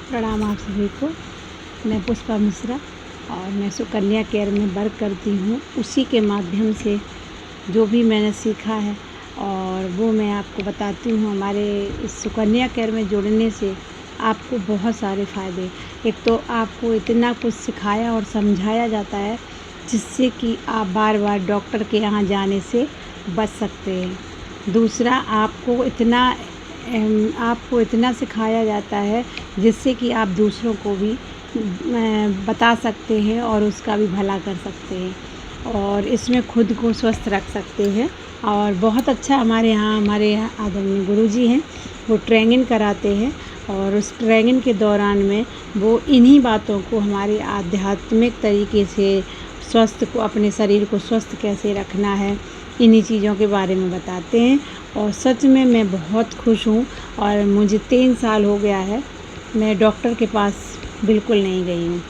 प्रणाम आप सभी को। मैं पुष्पा मिश्रा और मैं सुकन्या केयर में वर्क करती हूँ। उसी के माध्यम से जो भी मैंने सीखा है और वो मैं आपको बताती हूँ। हमारे इस सुकन्या केयर में जुड़ने से आपको बहुत सारे फ़ायदे, एक तो आपको इतना कुछ सिखाया और समझाया जाता है जिससे कि आप बार बार डॉक्टर के यहाँ जाने से बच सकते हैं। दूसरा, आपको इतना सिखाया जाता है जिससे कि आप दूसरों को भी बता सकते हैं और उसका भी भला कर सकते हैं और इसमें खुद को स्वस्थ रख सकते हैं। और बहुत अच्छा हमारे यहाँ आदरणीय गुरुजी हैं, वो ट्रेनिंग कराते हैं और उस ट्रेनिंग के दौरान में वो इन्हीं बातों को हमारे आध्यात्मिक तरीके से अपने शरीर को स्वस्थ कैसे रखना है, इन्हीं चीज़ों के बारे में बताते हैं। और सच में मैं बहुत खुश हूँ और मुझे 3 साल हो गया है, मैं डॉक्टर के पास बिल्कुल नहीं गई हूँ।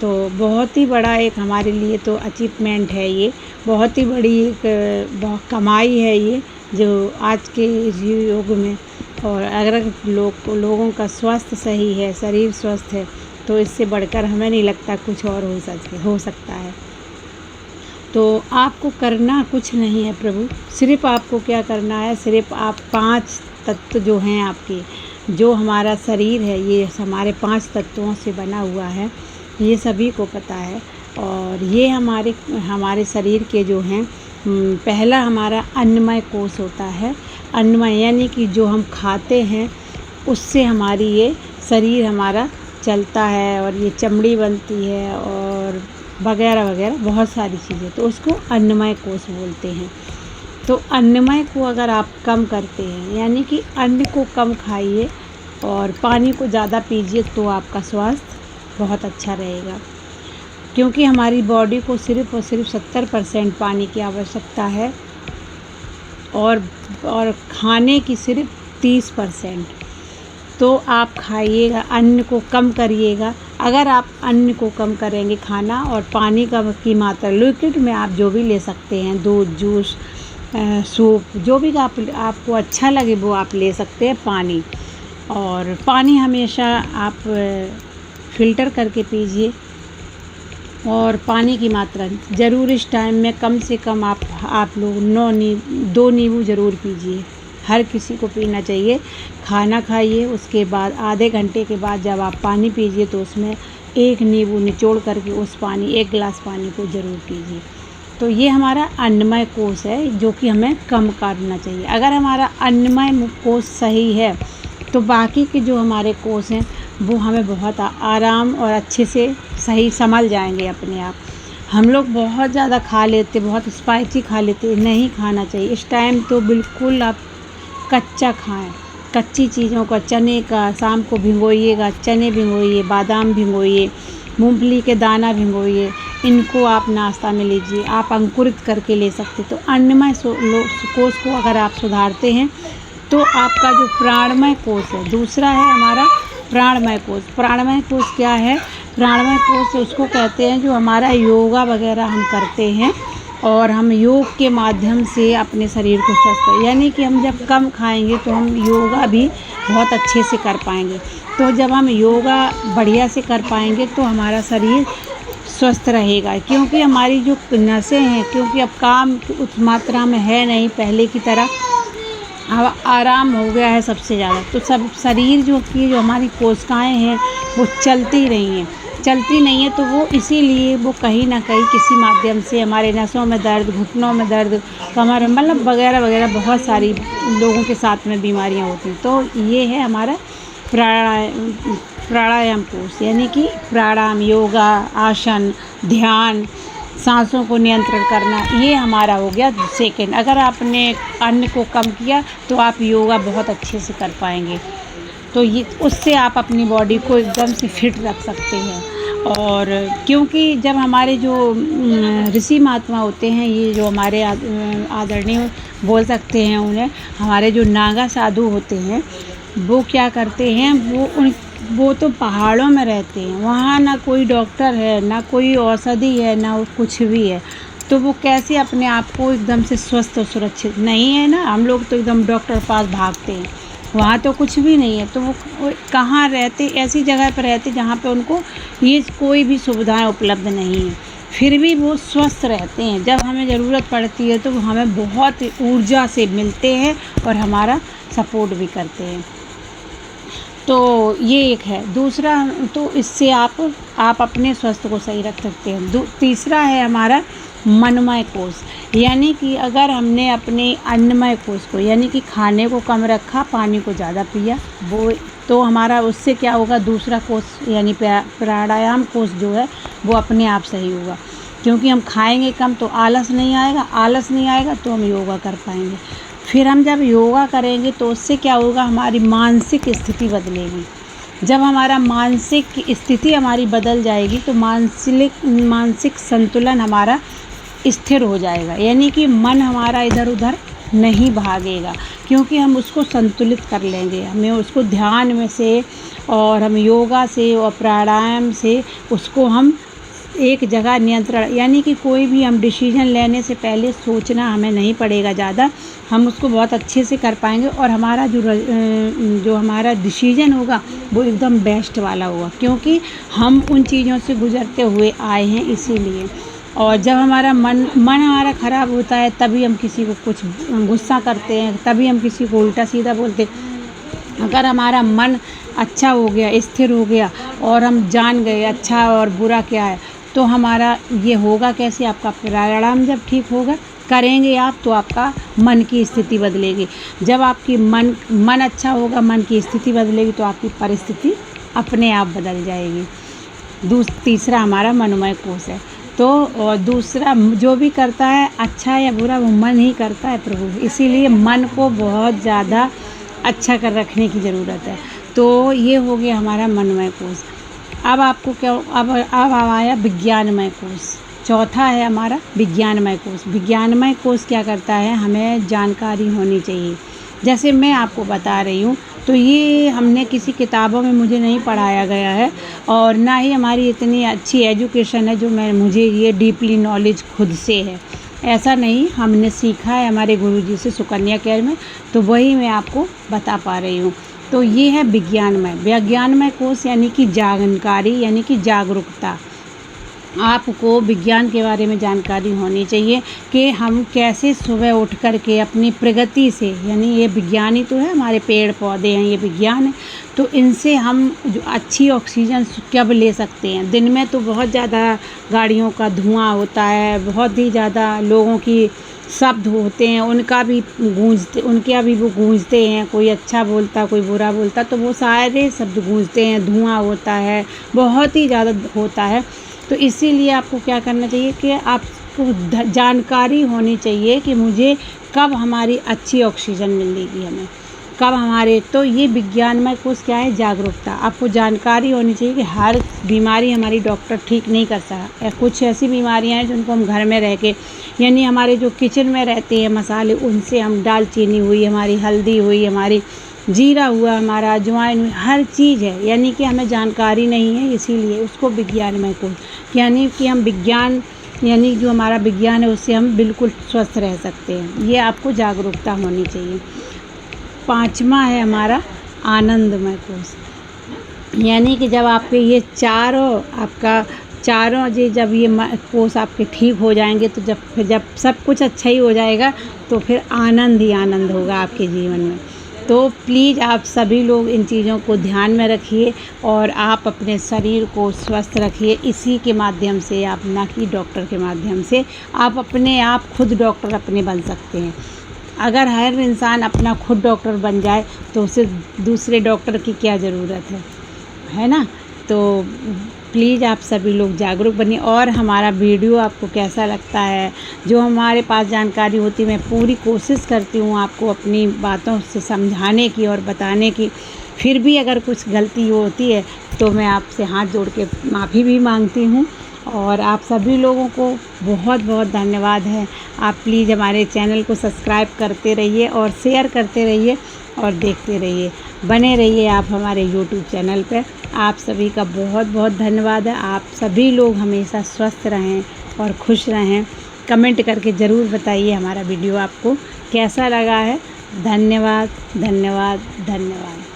तो बहुत ही बड़ा एक हमारे लिए तो अचीवमेंट है, ये बहुत ही बड़ी एक कमाई है ये जो आज के इस युग में। और अगर लोगों का स्वास्थ्य सही है, शरीर स्वस्थ है, तो इससे बढ़कर हमें नहीं लगता कुछ और हो सकता है। तो आपको करना कुछ नहीं है प्रभु, सिर्फ़ आपको क्या करना है, सिर्फ़ आप 5 तत्व जो हैं आपके, जो हमारा शरीर है ये हमारे 5 तत्वों से बना हुआ है, ये सभी को पता है। और ये हमारे शरीर के जो हैं, पहला हमारा अन्नमय कोश होता है। अन्नमय यानी कि जो हम खाते हैं उससे हमारी ये शरीर हमारा चलता है और ये चमड़ी बनती है और वगैरह वगैरह बहुत सारी चीज़ें, तो उसको अन्नमय कोश बोलते हैं। तो अन्नमय को अगर आप कम करते हैं, यानी कि अन्न को कम खाइए और पानी को ज़्यादा पीजिए, तो आपका स्वास्थ्य बहुत अच्छा रहेगा। क्योंकि हमारी बॉडी को सिर्फ़ और सिर्फ 70% पानी की आवश्यकता है और खाने की सिर्फ 30%। तो आप खाइएगा, अन्न को कम करिएगा। अगर आप अन्न को कम करेंगे खाना और पानी की मात्रा लिक्विड में आप जो भी ले सकते हैं, दूध, जूस, सूप, जो भी आपको अच्छा लगे वो आप ले सकते हैं। और पानी हमेशा आप फ़िल्टर करके पीजिए और पानी की मात्रा ज़रूर इस टाइम में कम से कम आप लोग 2 नींबू ज़रूर पीजिए। हर किसी को पीना चाहिए। खाना खाइए, उसके बाद आधे घंटे के बाद जब आप पानी पीजिए तो उसमें 1 नींबू निचोड़ करके उस 1 गिलास पानी को ज़रूर पीजिए। तो ये हमारा अन्नमय कोश है जो कि हमें कम करना चाहिए। अगर हमारा अन्नमय कोश सही है तो बाकी के जो हमारे कोश हैं वो हमें बहुत आराम और अच्छे से सही संभल जाएंगे अपने आप। हम लोग बहुत ज़्यादा खा लेते, बहुत स्पाइसी खा लेते, नहीं खाना चाहिए। इस टाइम तो बिल्कुल आप कच्चा खाएं, कच्ची चीज़ों का, चने का शाम को भिगोइएगा, चने भिगोइए, बादाम भिगोइए, मूंगफली के दाना भिगोइए, इनको आप नाश्ता में लीजिए। आप अंकुरित करके ले सकते। तो अन्नमय कोश को अगर आप सुधारते हैं तो आपका जो प्राणमय कोश है, दूसरा है हमारा प्राणमय कोश। प्राणमय कोश क्या है? प्राणमय कोश उसको कहते हैं जो हमारा योगा वगैरह हम करते हैं और हम योग के माध्यम से अपने शरीर को स्वस्थ, यानी कि हम जब कम खाएंगे तो हम योगा भी बहुत अच्छे से कर पाएंगे। तो जब हम योगा बढ़िया से कर पाएंगे तो हमारा शरीर स्वस्थ रहेगा। क्योंकि हमारी जो नसें हैं, क्योंकि अब काम उस मात्रा में है नहीं पहले की तरह, अब आराम हो गया है सबसे ज़्यादा। तो सब शरीर जो हमारी कोशिकाएँ हैं वो चलती नहीं है तो वो इसीलिए वो कहीं ना कहीं किसी माध्यम से हमारे नसों में दर्द, घुटनों में दर्द, कमर, मतलब वगैरह वगैरह बहुत सारी लोगों के साथ में बीमारियां होती हैं। तो ये है हमारा प्राणायाम कोश, यानी कि प्राणायाम, योगा, आसन, ध्यान, सांसों को नियंत्रण करना, ये हमारा हो गया सेकंड। अगर आपने अन्न को कम किया तो आप योगा बहुत अच्छे से कर पाएंगे। तो ये उससे आप अपनी बॉडी को एकदम से फिट रख सकते हैं। और क्योंकि जब हमारे जो ऋषि महात्मा होते हैं, ये जो हमारे आदरणीय बोल सकते हैं उन्हें, हमारे जो नागा साधु होते हैं, वो क्या करते हैं, वो तो पहाड़ों में रहते हैं। वहाँ ना कोई डॉक्टर है, ना कोई औषधि है, ना कुछ भी है। तो वो कैसे अपने आप को एकदम से स्वस्थ और सुरक्षित, नहीं है ना। हम लोग तो एकदम डॉक्टर पास भागते हैं, वहाँ तो कुछ भी नहीं है, तो वो कहाँ रहते, ऐसी जगह पर रहते जहाँ पे उनको ये कोई भी सुविधाएं उपलब्ध नहीं है, फिर भी वो स्वस्थ रहते हैं। जब हमें ज़रूरत पड़ती है तो वो हमें बहुत ऊर्जा से मिलते हैं और हमारा सपोर्ट भी करते हैं। तो ये एक है। दूसरा, तो इससे आप अपने स्वास्थ्य को सही रख सकते हैं। तीसरा है हमारा मनमय कोष, यानी कि अगर हमने अपने अन्नमय कोष को, यानी कि खाने को कम रखा, पानी को ज़्यादा पिया, वो तो हमारा उससे क्या होगा, दूसरा कोष यानी प्राणायाम कोष जो है वो अपने आप सही होगा। क्योंकि हम खाएंगे कम तो आलस नहीं आएगा तो हम योगा कर पाएंगे। फिर हम जब योगा करेंगे तो उससे क्या होगा, हमारी मानसिक स्थिति बदलेगी। जब हमारा मानसिक स्थिति हमारी बदल जाएगी तो मानसिक संतुलन हमारा स्थिर हो जाएगा, यानी कि मन हमारा इधर उधर नहीं भागेगा, क्योंकि हम उसको संतुलित कर लेंगे। हमें उसको ध्यान में से और हम योगा से और प्राणायाम से उसको हम एक जगह नियंत्रण, यानी कि कोई भी हम डिसीजन लेने से पहले सोचना हमें नहीं पड़ेगा ज़्यादा, हम उसको बहुत अच्छे से कर पाएंगे और हमारा जो हमारा डिसीजन होगा वो एकदम बेस्ट वाला होगा, क्योंकि हम उन चीज़ों से गुजरते हुए आए हैं इसीलिए। और जब हमारा मन हमारा ख़राब होता है तभी हम किसी को कुछ गुस्सा करते हैं, तभी हम किसी को उल्टा सीधा बोलते हैं। अगर हमारा मन अच्छा हो गया, स्थिर हो गया और हम जान गए अच्छा और बुरा क्या है, तो हमारा ये होगा कैसे, आपका प्राणायाम जब ठीक होगा करेंगे आप तो आपका मन की स्थिति बदलेगी। जब आपकी मन अच्छा होगा, मन की स्थिति बदलेगी तो आपकी परिस्थिति अपने आप बदल जाएगी। तीसरा हमारा मनोमय कोष है। तो दूसरा, जो भी करता है अच्छा या बुरा वो मन ही करता है प्रभु, इसीलिए मन को बहुत ज़्यादा अच्छा कर रखने की ज़रूरत है। तो ये हो गया हमारा मनोमय कोष। अब आपको क्या, अब आया विज्ञानमय कोष। चौथा है हमारा विज्ञानमय कोष। विज्ञानमय कोष क्या करता है, हमें जानकारी होनी चाहिए। जैसे मैं आपको बता रही हूँ तो ये हमने किसी किताबों में मुझे नहीं पढ़ाया गया है और ना ही हमारी इतनी अच्छी एजुकेशन है जो मुझे ये डीपली नॉलेज खुद से है, ऐसा नहीं, हमने सीखा है हमारे गुरुजी से सुकन्या केयर में, तो वही मैं आपको बता पा रही हूँ। तो ये है विज्ञानमय कोष, यानी कि जानकारी, यानी कि जागरूकता। आपको विज्ञान के बारे में जानकारी होनी चाहिए कि हम कैसे सुबह उठ कर के अपनी प्रगति से, यानी ये विज्ञान ही तो है, हमारे पेड़ पौधे हैं ये विज्ञान है, तो इनसे हम जो अच्छी ऑक्सीजन कब ले सकते हैं। दिन में तो बहुत ज़्यादा गाड़ियों का धुआं होता है, बहुत ही ज़्यादा लोगों की शब्द होते हैं, उनका भी वो गूंजते हैं, कोई अच्छा बोलता कोई बुरा बोलता, तो वो सारे शब्द गूंजते हैं, धुआं होता है, बहुत ही ज़्यादा होता है। तो इसीलिए आपको क्या करना चाहिए कि आपको जानकारी होनी चाहिए कि मुझे कब हमारी अच्छी ऑक्सीजन मिलेगी, हमें कब हमारे, तो ये विज्ञानमय कोष क्या है, जागरूकता। आपको जानकारी होनी चाहिए कि हर बीमारी हमारी डॉक्टर ठीक नहीं कर सकता। कुछ ऐसी बीमारियां हैं जिनको हम घर में रह के, यानी हमारे जो किचन में रहते हैं मसाले, उनसे हम दालचीनी हुई, हमारी हल्दी हुई, हमारी जीरा हुआ, हमारा अजवाइन हुई, हर चीज़ है, यानी कि हमें जानकारी नहीं है, इसीलिए उसको विज्ञानमय कोष, यानी कि हम विज्ञान, यानी जो हमारा विज्ञान है उससे हम बिल्कुल स्वस्थ रह सकते हैं। ये आपको जागरूकता होनी चाहिए। पाँचवा है हमारा आनंदमय कोष, यानी कि जब आपके ये चारों जब ये कोष आपके ठीक हो जाएंगे तो जब सब कुछ अच्छा ही हो जाएगा तो फिर आनंद ही आनंद होगा आपके जीवन में। तो प्लीज़ आप सभी लोग इन चीज़ों को ध्यान में रखिए और आप अपने शरीर को स्वस्थ रखिए। इसी के माध्यम से आप, ना कि डॉक्टर के माध्यम से, आप अपने आप खुद डॉक्टर अपने बन सकते हैं। अगर हर इंसान अपना खुद डॉक्टर बन जाए तो उसे दूसरे डॉक्टर की क्या ज़रूरत है ना। तो प्लीज़ आप सभी लोग जागरूक बनिए। और हमारा वीडियो आपको कैसा लगता है, जो हमारे पास जानकारी होती है मैं पूरी कोशिश करती हूँ आपको अपनी बातों से समझाने की और बताने की। फिर भी अगर कुछ गलती होती है तो मैं आपसे हाथ जोड़ के माफ़ी भी मांगती हूँ। और आप सभी लोगों को बहुत बहुत धन्यवाद है। आप प्लीज़ हमारे चैनल को सब्सक्राइब करते रहिए और शेयर करते रहिए और देखते रहिए, बने रहिए आप हमारे यूट्यूब चैनल पे। आप सभी का बहुत बहुत धन्यवाद है। आप सभी लोग हमेशा स्वस्थ रहें और खुश रहें। कमेंट करके ज़रूर बताइए हमारा वीडियो आपको कैसा लगा है। धन्यवाद, धन्यवाद, धन्यवाद।